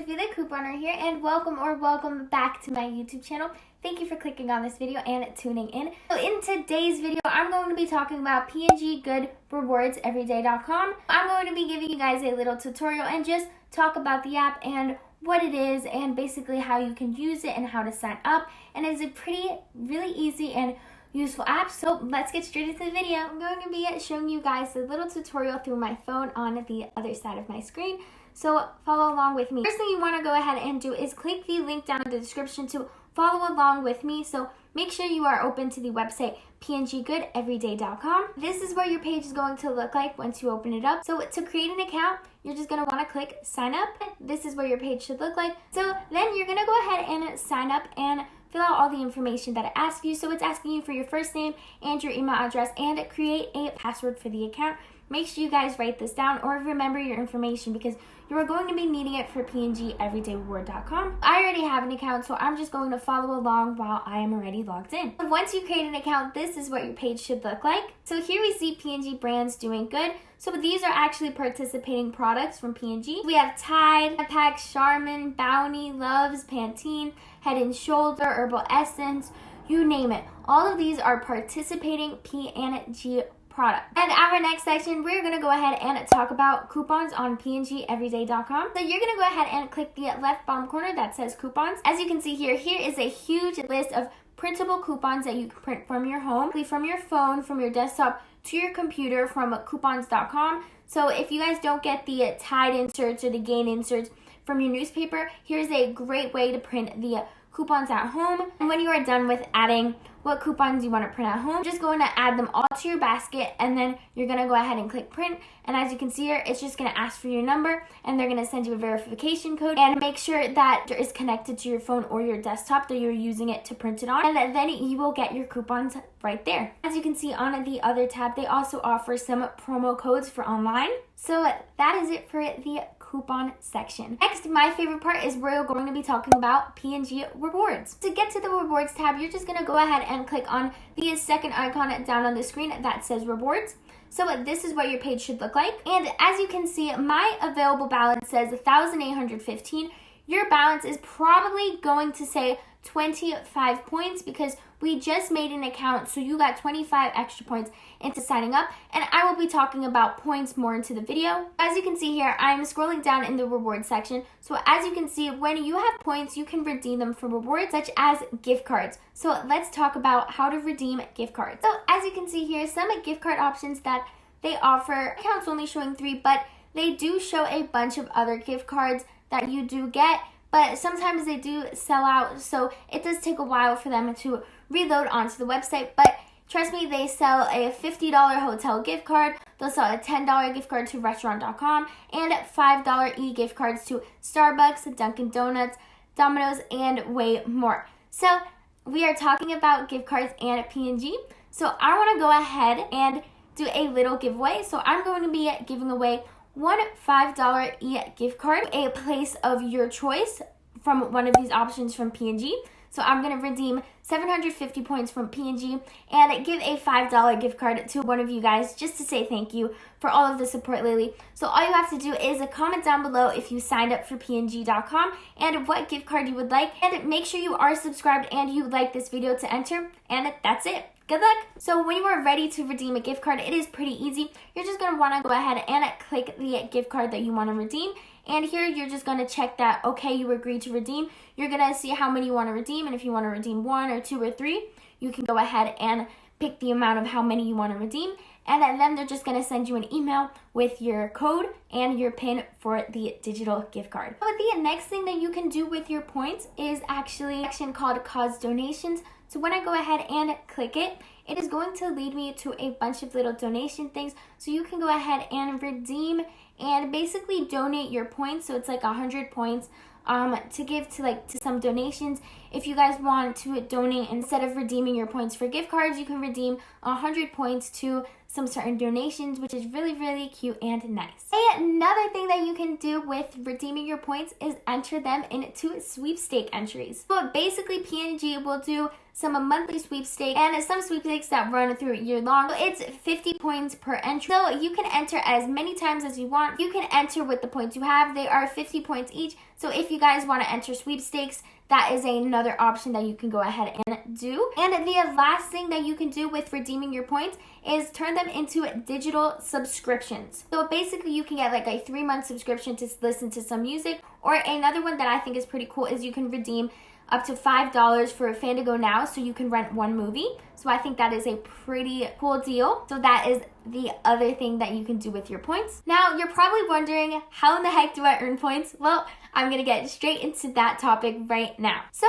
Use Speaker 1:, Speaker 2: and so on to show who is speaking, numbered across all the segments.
Speaker 1: Sofia the couponer here, and welcome back to my YouTube channel. Thank you for clicking on this video and tuning in. So in today's video, I'm going to be talking about P&G Good Rewards Everyday.com. I'm going to be giving you guys a little tutorial and just talk about the app and what it is and basically how you can use it and how to sign up. And it's a really easy and useful app. So let's get straight into the video. I'm going to be showing you guys a little tutorial through my phone on the other side of my screen. So follow along with me. First thing you want to go ahead and do is click the link down in the description to follow along with me. So make sure you are open to the website pnggoodeveryday.com. This is what your page is going to look like once you open it up. So to create an account, you're just going to want to click sign up. This is what your page should look like. So then you're going to go ahead and sign up and fill out all the information that it asks you. So it's asking you for your first name and your email address and create a password for the account. Make sure you guys write this down or remember your information because you are going to be needing it for pngEverydayReward.com. I already have an account, so I'm just going to follow along while I am already logged in. Once you create an account, this is what your page should look like. So here we see P&G brands doing good. So these are actually participating products from P&G. We have Tide, Pack, Charmin, Bounty, Loves, Pantene, Head & Shoulder, Herbal Essence, you name it. All of these are participating P&G product. And our next section, we're going to go ahead and talk about coupons on pngEveryday.com. So you're going to go ahead and click the left bottom corner that says coupons. As you can see here is a huge list of printable coupons that you can print from your home, from your phone, from your desktop to your computer from coupons.com. So if you guys don't get the Tide inserts or the Gain inserts from your newspaper, here's a great way to print the coupons at home. And when you are done with adding what coupons you want to print at home, just going to add them all to your basket, and then you're going to go ahead and click print. And as you can see here, it's just going to ask for your number, and they're going to send you a verification code, and make sure that it is connected to your phone or your desktop that you're using it to print it on, and then you will get your coupons right there. As you can see on the other tab, they also offer some promo codes for online. So that is it for the coupon section. Next, my favorite part is we're going to be talking about P&G Rewards. To get to the Rewards tab, you're just going to go ahead and click on the second icon down on the screen that says Rewards. So this is what your page should look like. And as you can see, my available balance says 1,815. Your balance is probably going to say 25 points because we just made an account, so you got 25 extra points into signing up, and I will be talking about points more into the video. As you can see here, I'm scrolling down in the rewards section. So as you can see, when you have points, you can redeem them for rewards such as gift cards. So let's talk about how to redeem gift cards. So as you can see here, some gift card options that they offer, accounts only showing 3, but they do show a bunch of other gift cards that you do get. But sometimes they do sell out, so it does take a while for them to reload onto the website. But trust me, they sell a $50 hotel gift card, they'll sell a $10 gift card to restaurant.com, and $5 e-gift cards to Starbucks, Dunkin' Donuts, Domino's, and way more. So we are talking about gift cards and P&G. So I want to go ahead and do a little giveaway. So I'm going to be giving away one $5 e-gift card, a place of your choice from one of these options from P&G. So I'm going to redeem 750 points from P&G and give a $5 gift card to one of you guys just to say thank you for all of the support lately. So all you have to do is comment down below if you signed up for png.com and what gift card you would like. And make sure you are subscribed and you like this video to enter. And that's it. Good luck! So when you are ready to redeem a gift card, it is pretty easy. You're just going to want to go ahead and click the gift card that you want to redeem. And here you're just going to check that, okay, you agree to redeem. You're going to see how many you want to redeem. And if you want to redeem 1 or 2 or 3, you can go ahead and pick the amount of how many you want to redeem. And then they're just going to send you an email with your code and your PIN for the digital gift card. But the next thing that you can do with your points is actually a section called Cause Donations. So when I go ahead and click it, it is going to lead me to a bunch of little donation things. So you can go ahead and redeem and basically donate your points. So it's like 100 points to give to some donations. If you guys want to donate, instead of redeeming your points for gift cards, you can redeem 100 points to some certain donations, which is really cute and nice. Another thing that you can do with redeeming your points is enter them into sweepstake entries. So basically P&G will do some monthly sweepstakes, and some sweepstakes that run through year long. So it's 50 points per entry. So you can enter as many times as you want. You can enter with the points you have. They are 50 points each. So if you guys want to enter sweepstakes, that is another option that you can go ahead and do. And the last thing that you can do with redeeming your points is turn them into digital subscriptions. So basically you can get like a 3-month subscription to listen to some music, or another one that I think is pretty cool is you can redeem up to $5 for Fandango Now, so you can rent one movie. So I think that is a pretty cool deal. So that is the other thing that you can do with your points. Now, you're probably wondering, how in the heck do I earn points? Well, I'm gonna get straight into that topic right now. So,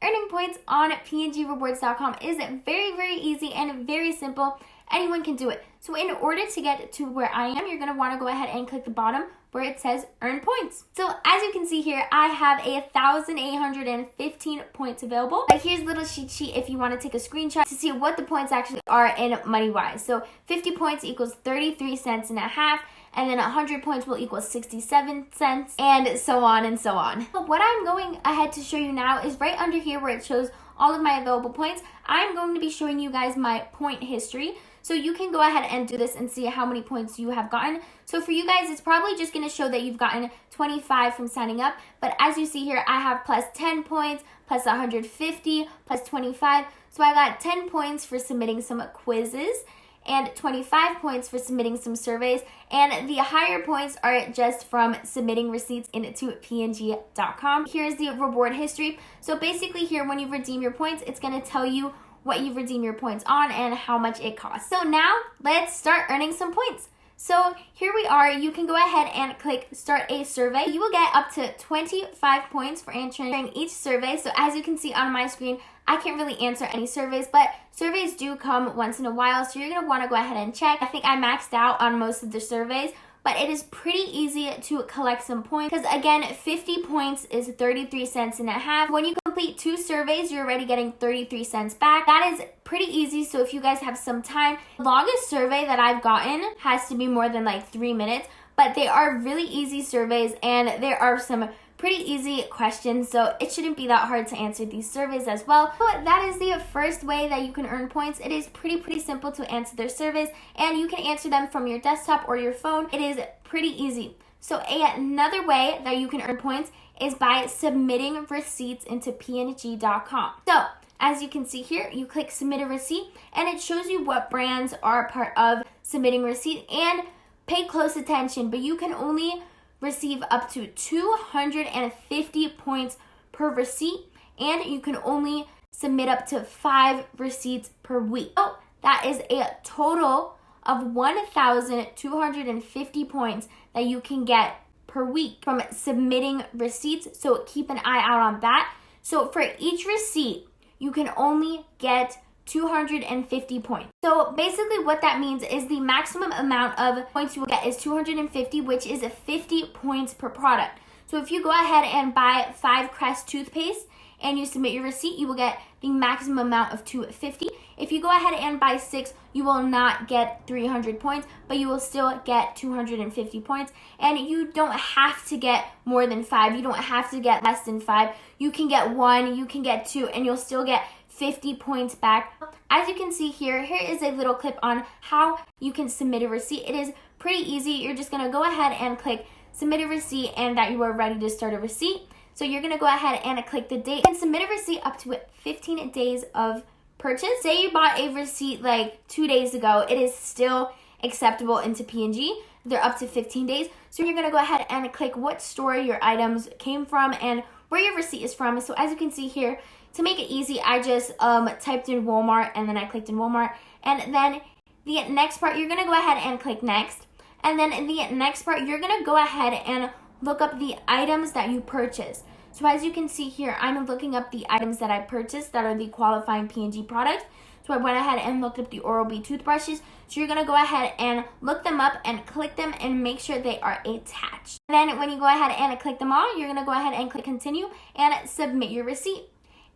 Speaker 1: earning points on pngrewards.com is very, very easy and very simple. Anyone can do it. So in order to get to where I am, you're going to want to go ahead and click the bottom where it says earn points. So as you can see here, I have 1,815 points available. But here's a little cheat sheet if you want to take a screenshot to see what the points actually are in money wise. So 50 points equals 33 cents and a half. And then 100 points will equal 67 cents, and so on and so on. But what I'm going ahead to show you now is right under here where it shows all of my available points. I'm going to be showing you guys my point history. So you can go ahead and do this and see how many points you have gotten. So for you guys, it's probably just going to show that you've gotten 25 from signing up. But as you see here, I have plus 10 points, plus 150, plus 25. So I got 10 points for submitting some quizzes, and 25 points for submitting some surveys, and the higher points are just from submitting receipts into P&G.com. Here's the reward history. So basically here, when you redeem your points, it's going to tell you what you redeem your points on and how much it costs. So now let's start earning some points. So here we are. You can go ahead and click start a survey. You will get up to 25 points for answering each survey. So as you can see on my screen, I can't really answer any surveys, but surveys do come once in a while, so you're going to want to go ahead and check. I think I maxed out on most of the surveys, but it is pretty easy to collect some points because, again, 50 points is 33 cents and a half. When you complete 2 surveys, you're already getting 33 cents back. That is pretty easy, so if you guys have some time, the longest survey that I've gotten has to be more than like 3 minutes, but they are really easy surveys, and there are some pretty easy questions, so it shouldn't be that hard to answer these surveys as well. So that is the first way that you can earn points. It is pretty simple to answer their surveys, and you can answer them from your desktop or your phone. It is pretty easy. So another way that you can earn points is by submitting receipts into png.com. So as you can see here, you click submit a receipt, and it shows you what brands are part of submitting receipt. And pay close attention, but you can only receive up to 250 points per receipt, and you can only submit up to 5 receipts per week. So that is a total of 1,250 points that you can get per week from submitting receipts, so keep an eye out on that. So for each receipt, you can only get 250 points. So basically what that means is the maximum amount of points you will get is 250, which is 50 points per product. So if you go ahead and buy 5 Crest toothpaste and you submit your receipt, you will get the maximum amount of 250. If you go ahead and buy 6, you will not get 300 points, but you will still get 250 points. And you don't have to get more than 5. You don't have to get less than 5. You can get 1, you can get 2, and you'll still get 50 points back. As you can see here, here is a little clip on how you can submit a receipt. It is pretty easy. You're just going to go ahead and click submit a receipt and that you are ready to start a receipt. So you're going to go ahead and click the date and submit a receipt up to 15 days of purchase. Say you bought a receipt like 2 days ago, it is still acceptable into P&G. They're up to 15 days. So you're going to go ahead and click what store your items came from and where your receipt is from. So as you can see here, to make it easy, I just typed in Walmart and then I clicked in Walmart. And then the next part, you're going to go ahead and click next. And then in the next part, you're going to go ahead and look up the items that you purchased. So as you can see here, I'm looking up the items that I purchased that are the qualifying P&G products. So I went ahead and looked up the Oral-B toothbrushes. So you're going to go ahead and look them up and click them and make sure they are attached. Then when you go ahead and click them all, you're going to go ahead and click continue and submit your receipt.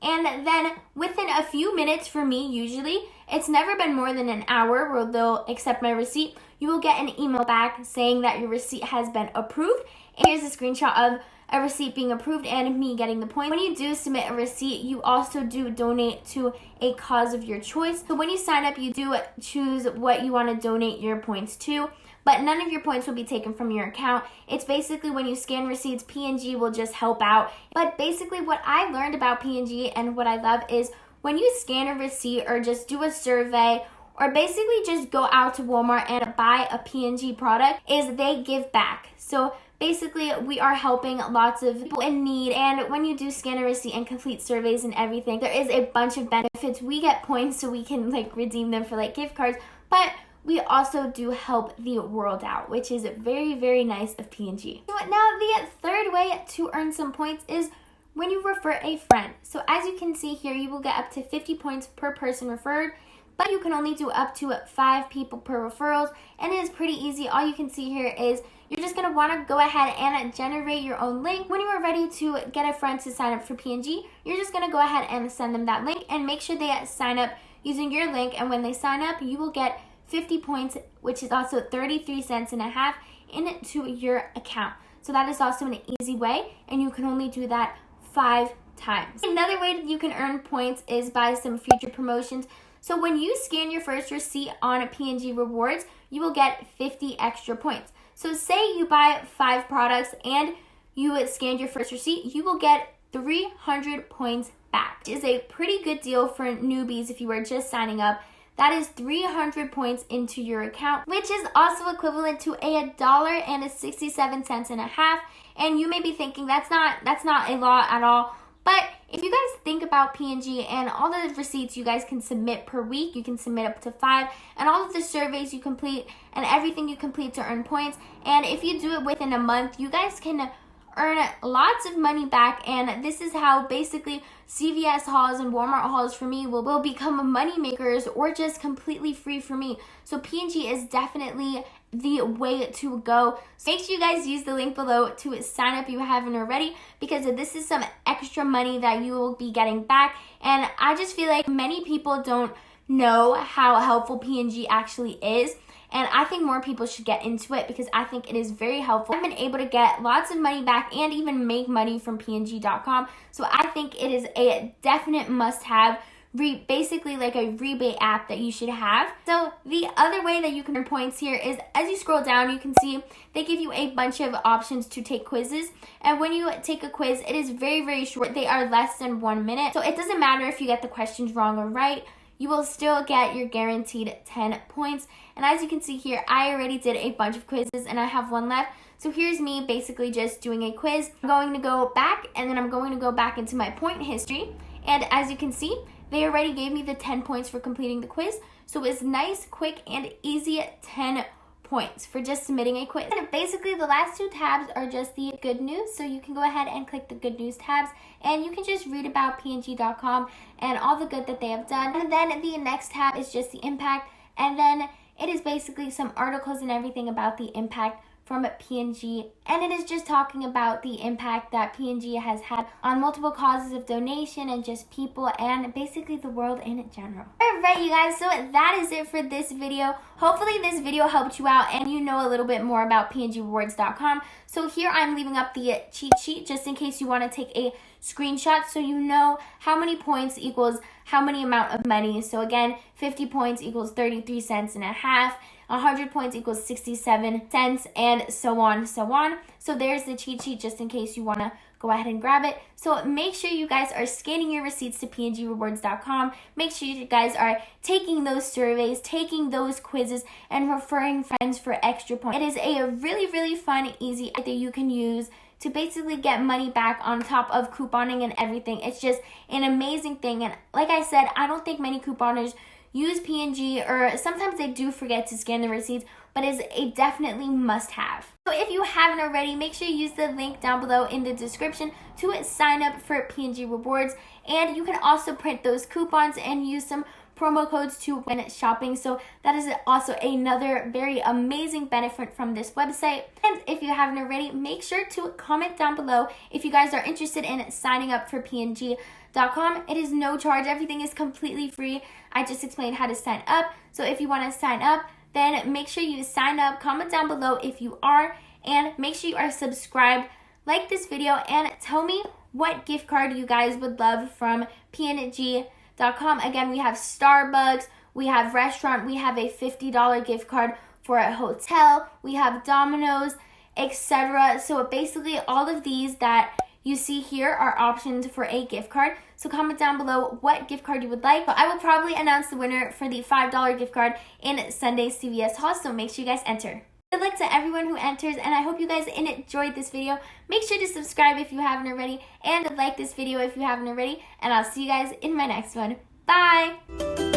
Speaker 1: And then within a few minutes for me, usually, it's never been more than an hour where they'll accept my receipt. You will get an email back saying that your receipt has been approved. And here's a screenshot of a receipt being approved and me getting the points. When you do submit a receipt, you also do donate to a cause of your choice. So when you sign up, you do choose what you want to donate your points to, but none of your points will be taken from your account. It's basically when you scan receipts, P&G will just help out. But basically what I learned about P&G and what I love is when you scan a receipt or just do a survey or basically just go out to Walmart and buy a P&G product, is they give back. So basically, we are helping lots of people in need, and when you do scan a receipt and complete surveys and everything, there is a bunch of benefits. We get points so we can redeem them for gift cards, but we also do help the world out, which is very, very nice of P&G. So now the third way to earn some points is when you refer a friend. So as you can see here, you will get up to 50 points per person referred, but you can only do up to 5 people per referrals, and it is pretty easy. All you can see here is you're just going to want to go ahead and generate your own link. When you are ready to get a friend to sign up for P&G, you're just going to go ahead and send them that link and make sure they sign up using your link, and when they sign up, you will get 50 points, which is also 33 cents and a half into your account. So that is also an easy way, and you can only do that 5 times. Another way that you can earn points is by some future promotions. So when you scan your first receipt on P&G Rewards, you will get 50 extra points. So say you buy 5 products and you scanned your first receipt, you will get 300 points back, which is a pretty good deal for newbies if you are just signing up. That is 300 points into your account, which is also equivalent to $1.67 and a half. And you may be thinking that's not a lot at all. But if you guys think about P&G and all the receipts you guys can submit per week, you can submit up to 5, and all of the surveys you complete and everything you complete to earn points, and if you do it within a month, you guys can earn lots of money back. And this is how basically CVS hauls and Walmart hauls for me will become money makers or just completely free for me. So P&G is definitely the way to go. So make sure you guys use the link below to sign up if you haven't already, because this is some extra money that you will be getting back. And I just feel like many people don't know how helpful P&G actually is. And I think more people should get into it because I think it is very helpful. I've been able to get lots of money back and even make money from P&G.com. So I think it is a definite must-have, basically like a rebate app that you should have. So the other way that you can earn points here is as you scroll down, you can see they give you a bunch of options to take quizzes. And when you take a quiz, it is very, very short. They are less than 1 minute. So it doesn't matter if you get the questions wrong or right. You will still get your guaranteed 10 points. And as you can see here, I already did a bunch of quizzes and I have one left. So here's me basically just doing a quiz. I'm going to go back and then I'm going to go back into my point history. And as you can see, they already gave me the 10 points for completing the quiz. So it's nice, quick, and easy 10 points for just submitting a quiz. And basically the last 2 tabs are just the good news. So you can go ahead and click the good news tabs and you can just read about P&G.com and all the good that they have done. And then the next tab is just the impact. And then it is basically some articles and everything about the impact from P&G, and it is just talking about the impact that P&G has had on multiple causes of donation and just people and basically the world in general. Alright you guys, so that is it for this video. Hopefully this video helped you out and you know a little bit more about pngrewards.com. So here I'm leaving up the cheat sheet just in case you want to take a screenshot so you know how many points equals how many amount of money. So again, 50 points equals 33 cents and a half. 100 points equals 67 cents, and so on, so on. So there's the cheat sheet just in case you want to go ahead and grab it. So make sure you guys are scanning your receipts to pngrewards.com. Make sure you guys are taking those surveys, taking those quizzes, and referring friends for extra points. It is a really, really fun, easy app that you can use to basically get money back on top of couponing and everything. It's just an amazing thing. And like I said, I don't think many couponers use P&G, or sometimes they do forget to scan the receipts, but it's a definitely must-have. So if you haven't already, make sure you use the link down below in the description to sign up for P&G Rewards. And you can also print those coupons and use some promo codes too when shopping. So that is also another very amazing benefit from this website. And if you haven't already, make sure to comment down below if you guys are interested in signing up for P&G.com. It is no charge. Everything is completely free. I just explained how to sign up. So if you want to sign up, then make sure you sign up. Comment down below if you are, and make sure you are subscribed like this video and tell me what gift card you guys would love from P&G.com. Again, we have Starbucks, we have restaurant, we have a $50 gift card for a hotel, we have Domino's, etc. So basically all of these that you see here are options for a gift card. So comment down below what gift card you would like. But I will probably announce the winner for the $5 gift card in Sunday's CVS haul, so make sure you guys enter. Good luck to everyone who enters, and I hope you guys enjoyed this video. Make sure to subscribe if you haven't already, and like this video if you haven't already, and I'll see you guys in my next one. Bye!